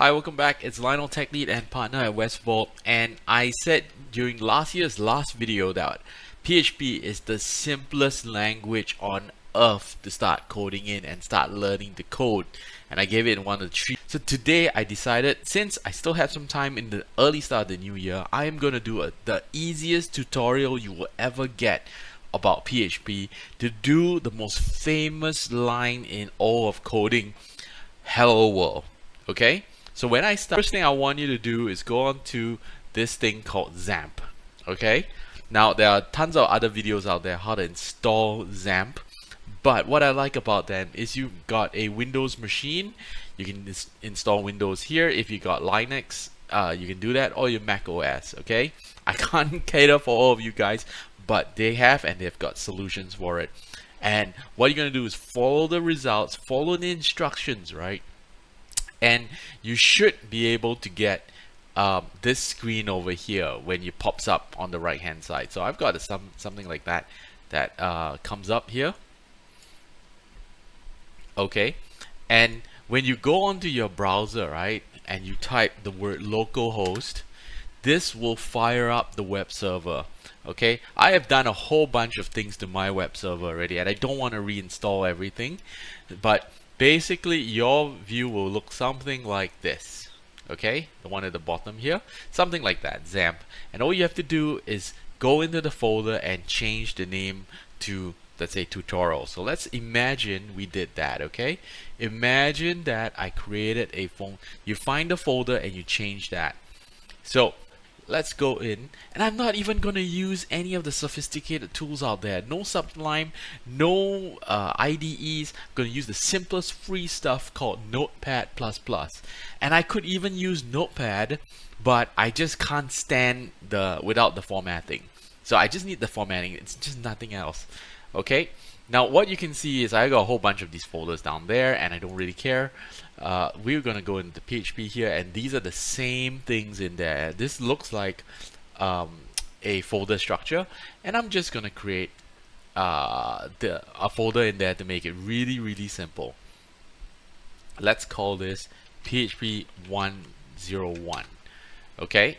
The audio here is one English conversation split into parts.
Hi, welcome back. It's Lionel Tech Lead and partner at Westvolt, and I said during last year's last video that PHP is the simplest language on earth to start coding in and start learning to code, and I gave it one of the three. So today I decided, since I still have some time in the early start of the new year, I am going to do the easiest tutorial you will ever get about PHP to do the most famous line in all of coding, hello world. Okay, so when I start, first thing I want you to do is go on to this thing called XAMPP. Okay, now there are tons of other videos out there how to install XAMPP, but what I like about them is you've got a Windows machine, you can install Windows here. If you got Linux, you can do that, or your Mac OS. Okay, I can't cater for all of you guys, but they have, and they've got solutions for it. And what you're going to do is follow the results, follow the instructions, right? And you should be able to get this screen over here when it pops up on the right hand side. So I've got something like that comes up here. Okay, and when you go onto your browser, right, and you type the word localhost, this will fire up the web server. Okay, I have done a whole bunch of things to my web server already, and I don't want to reinstall everything, but basically your view will look something like this. Okay, the one at the bottom here, something like that, XAMPP. And all you have to do is go into the folder and change the name to, let's say, tutorial. So let's imagine we did that. Okay, imagine that I created a phone. You find the folder and you change that. So let's go in, and I'm not even going to use any of the sophisticated tools out there. No Sublime, no IDEs. I'm going to use the simplest free stuff called Notepad++. And I could even use Notepad, but I just can't stand without the formatting. So I just need the formatting. It's just nothing else. Okay. Now what you can see is I got a whole bunch of these folders down there, and I don't really care. We're gonna go into PHP here, and these are the same things in there. This looks like a folder structure, and I'm just gonna create a folder in there to make it really simple. Let's call this PHP 101. Okay,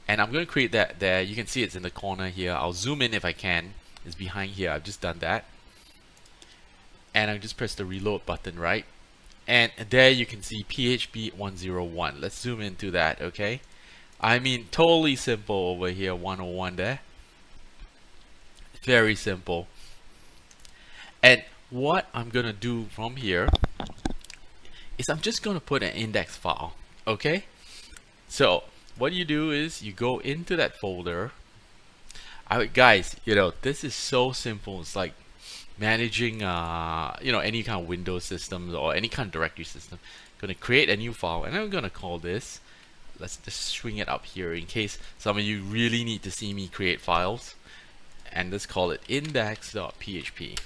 and I'm gonna create that there. You can see it's in the corner here. I'll zoom in if I can. It's behind here. I've just done that. And I just press the reload button, right? And there you can see PHP 101. Let's zoom into that, okay? I mean, totally simple over here, 101 there. Very simple. And what I'm gonna do from here is I'm just gonna put an index file, okay? So what you do is you go into that folder. Guys, you know, this is so simple. It's like managing you know, any kind of Windows systems or any kind of directory system. I'm going to create a new file, and I'm going to call this, let's just swing it up here in case some of you really need to see me create files, and let's call it index.php.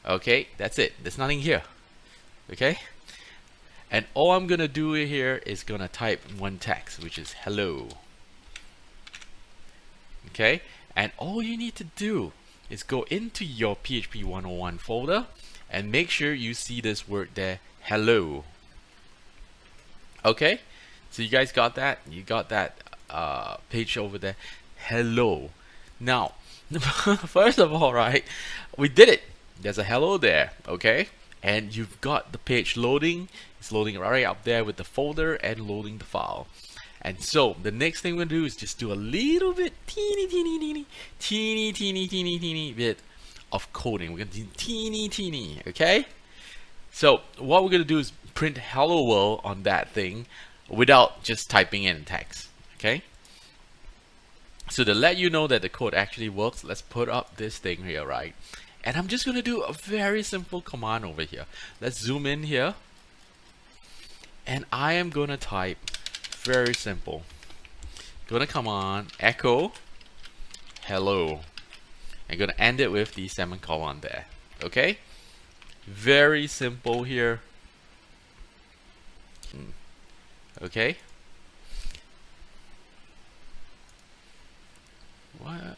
okay, that's it. There's nothing here. Okay, and all I'm going to do here is going to type one text, which is hello. Okay, and all you need to do is go into your PHP 101 folder and make sure you see this word there, hello. Okay, so you guys got that? You got that page over there, hello. Now, first of all, right, we did it. There's a hello there, okay? And you've got the page loading. It's loading right up there with the folder and loading the file. And so the next thing we're gonna do is just do a little bit, teeny bit of coding. We're gonna do teeny, okay? So what we're gonna do is print hello world on that thing without just typing in text, okay? So to let you know that the code actually works, let's put up this thing here, right? And I'm just gonna do a very simple command over here. Let's zoom in here, and I am gonna type, very simple, gonna come on echo hello. I'm gonna end it with the semicolon there. Okay, very simple here. Okay, what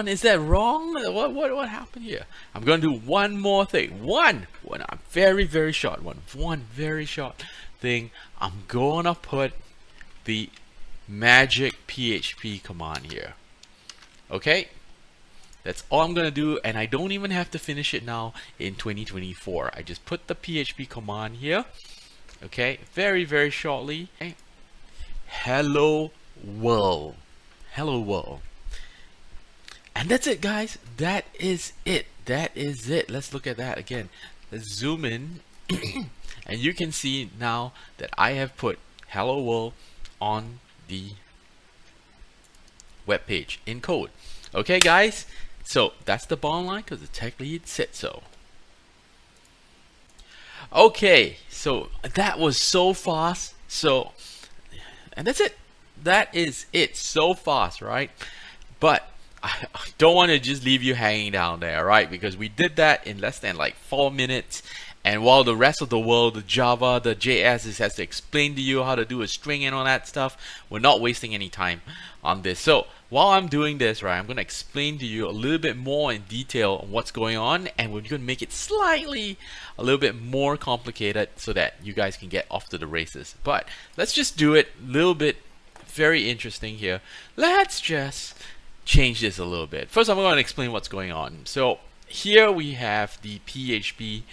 is that wrong? What happened here? I'm gonna do one more thing. I'm very short one very short thing. I'm gonna put the magic PHP command here. Okay, that's all I'm gonna do, and I don't even have to finish it now in 2024. I just put the PHP command here. Okay, very shortly. Okay. Hello world. Hello world. And that's it, guys. That is it. That is it. Let's look at that again. Let's zoom in. And you can see now that I have put hello world on the web page in code. Okay, guys. So that's the bottom line because the tech lead said so. Okay, so that was so fast. And that's it. That is it. So fast, right? But I don't want to just leave you hanging down there, right? Because we did that in less than like 4 minutes. And while the rest of the world, the Java, the JS has to explain to you how to do a string and all that stuff, we're not wasting any time on this. So while I'm doing this, right, I'm going to explain to you a little bit more in detail on what's going on, and we're going to make it slightly a little bit more complicated so that you guys can get off to the races. But let's just do it a little bit very interesting here. Let's just change this a little bit. First, I'm going to explain what's going on. So here we have the PHP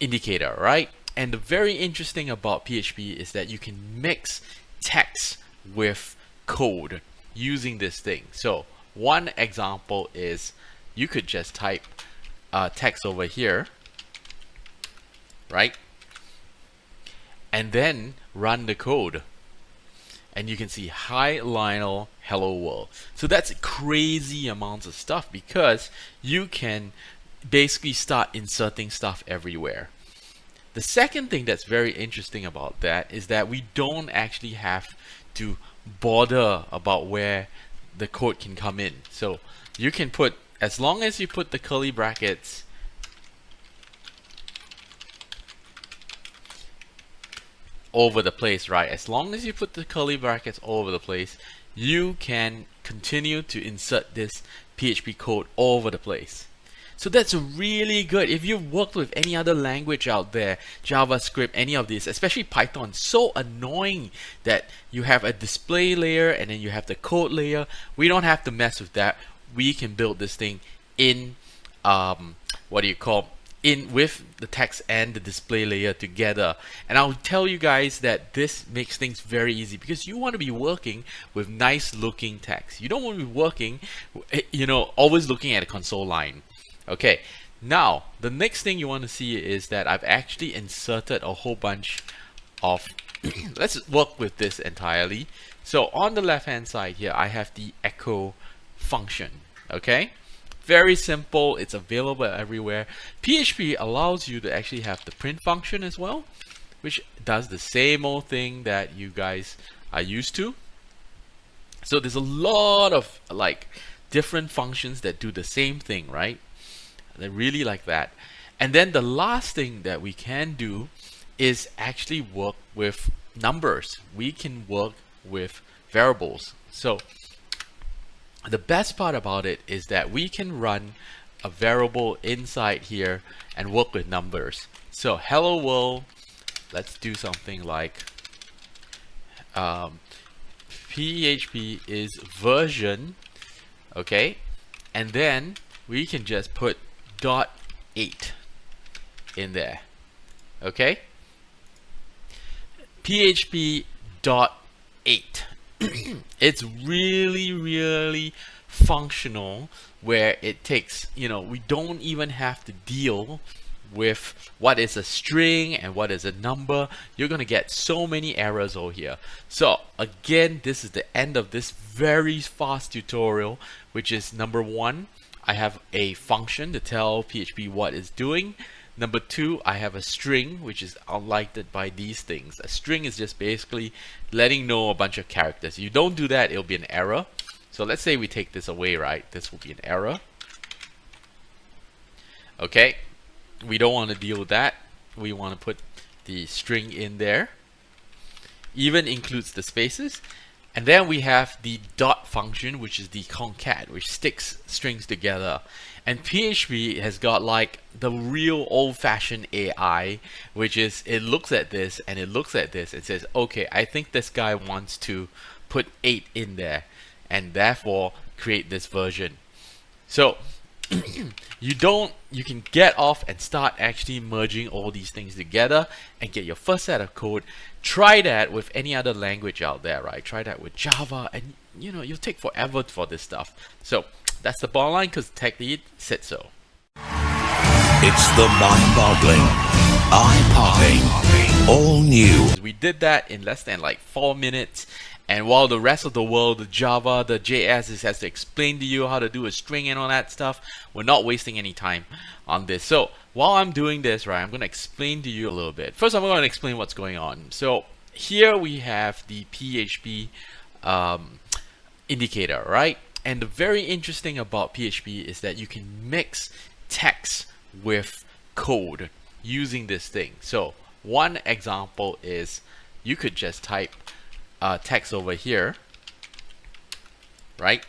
indicator, right? And the very interesting about PHP is that you can mix text with code using this thing. So one example is you could just type text over here, right? And then run the code. And you can see, hi Lionel, hello world. So that's crazy amounts of stuff because you can basically start inserting stuff everywhere. The second thing that's very interesting about that is that we don't actually have to bother about where the code can come in. So you can put, as long as you put the curly brackets over the place, right? As long as you put the curly brackets all over the place, you can continue to insert this PHP code all over the place. So that's really good. If you've worked with any other language out there, JavaScript, any of these, especially Python, so annoying that you have a display layer and then you have the code layer. We don't have to mess with that. We can build this thing in with the text and the display layer together. And I'll tell you guys that this makes things very easy because you want to be working with nice looking text. You don't want to be working, always looking at a console line. Okay, now the next thing you want to see is that I've actually inserted a whole bunch of let's work with this entirely. So on the left hand side here, I have the echo function. Okay, very simple. It's available everywhere. PHP allows you to actually have the print function as well, which does the same old thing that you guys are used to. So there's a lot of like different functions that do the same thing, right? They really like that. And then the last thing that we can do is actually work with numbers. We can work with variables. So the best part about it is that we can run a variable inside here and work with numbers. So hello world, let's do something like PHP is version, okay, and then we can just put .8 in there, okay? PHP .8. It's really functional where it takes, we don't even have to deal with what is a string and what is a number. You're gonna get so many errors over here. So again, this is the end of this very fast tutorial, which is number one, I have a function to tell PHP what it's doing. Number two, I have a string, which is highlighted by these things. A string is just basically letting know a bunch of characters. You don't do that, it'll be an error. So let's say we take this away, right? This will be an error. Okay, we don't want to deal with that. We want to put the string in there. Even includes the spaces. And then we have the dot function, which is the concat, which sticks strings together. And PHP has got like the real old-fashioned AI, which is it looks at this and it looks at this and says, okay, I think this guy wants to put 8 in there, and therefore create this version. So you can get off and start actually merging all these things together and get your first set of code. Try that with any other language out there, right? Try that with Java, and you'll take forever for this stuff. So that's the bottom line, because Tech Lead said so. It's the mind-boggling, eye-popping, all new. We did that in less than like 4 minutes. And while the rest of the world, the Java, the JS has to explain to you how to do a string and all that stuff, we're not wasting any time on this. So while I'm doing this, right, I'm going to explain to you a little bit. First, I'm going to explain what's going on. So here we have the PHP indicator, right? And the very interesting about PHP is that you can mix text with code using this thing. So one example is you could just type text over here, right?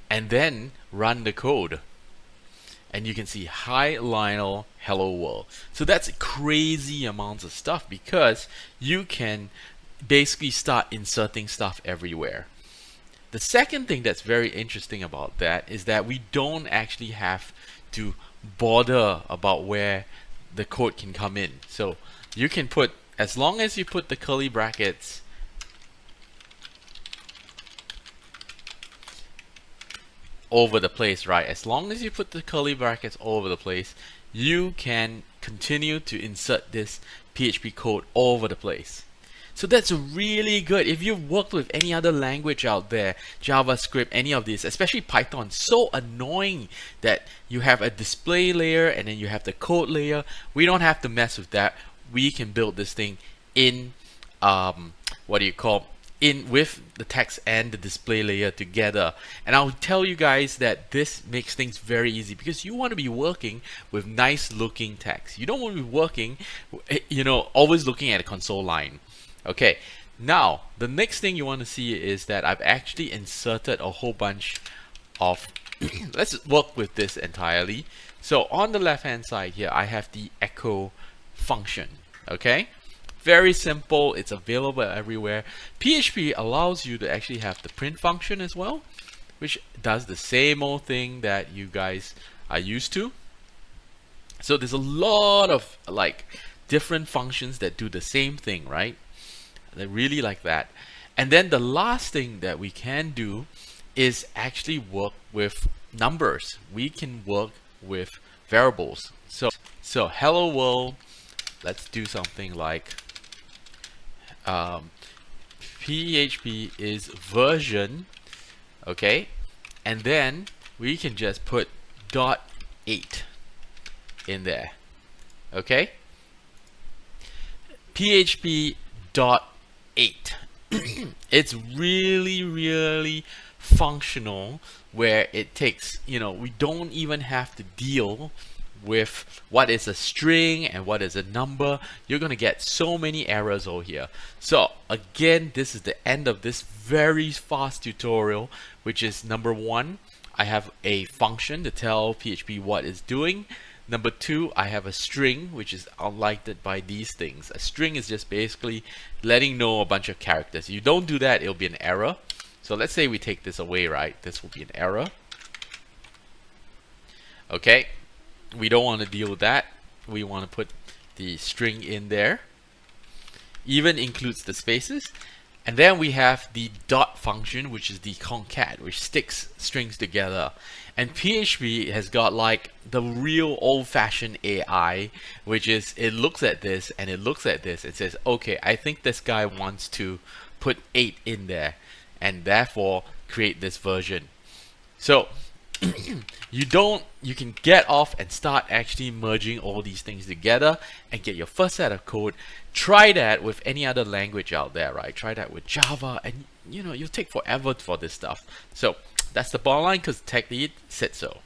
And then run the code. And you can see, hi Lionel, hello world. So that's crazy amounts of stuff, because you can basically start inserting stuff everywhere. The second thing that's very interesting about that is that we don't actually have to bother about where the code can come in. So you can put, as long as you put the curly brackets over the place, right? As long as you put the curly brackets all over the place, you can continue to insert this PHP code all over the place. So that's really good. If you've worked with any other language out there, JavaScript, any of these, especially Python, so annoying that you have a display layer and then you have the code layer. We don't have to mess with that. We can build this thing in with the text and the display layer together. And I'll tell you guys that this makes things very easy, because you want to be working with nice looking text. You don't want to be working, always looking at a console line. Okay, now the next thing you want to see is that I've actually inserted a whole bunch of let's work with this entirely. So on the left hand side here, I have the echo function. Okay, very simple. It's available everywhere. PHP allows you to actually have the print function as well, which does the same old thing that you guys are used to. So there's a lot of like different functions that do the same thing, right? I really like that. And then the last thing that we can do is actually work with numbers. We can work with variables. So hello world, let's do something like PHP is version, okay, and then we can just put .8 in there, okay. PHP .8. It's really functional, where it takes, we don't even have to deal with what is a string and what is a number. You're gonna get so many errors over here. So again, this is the end of this very fast tutorial, which is number 1, I have a function to tell PHP what it's doing. Number 2, I have a string, which is outlined by these things. A string is just basically letting know a bunch of characters. If you don't do that, it'll be an error. So let's say we take this away, right? This will be an error. Okay, we don't want to deal with that. We want to put the string in there. Even includes the spaces. And then we have the dot function, which is the concat, which sticks strings together. And PHP has got like the real old-fashioned AI, which is it looks at this and it looks at this and says, okay, I think this guy wants to put 8 in there, and therefore create this version. So you can get off and start actually merging all these things together and get your first set of code. Try that with any other language out there, right? Try that with Java, and you'll take forever for this stuff. So that's the bottom line, because Tech Lead said so.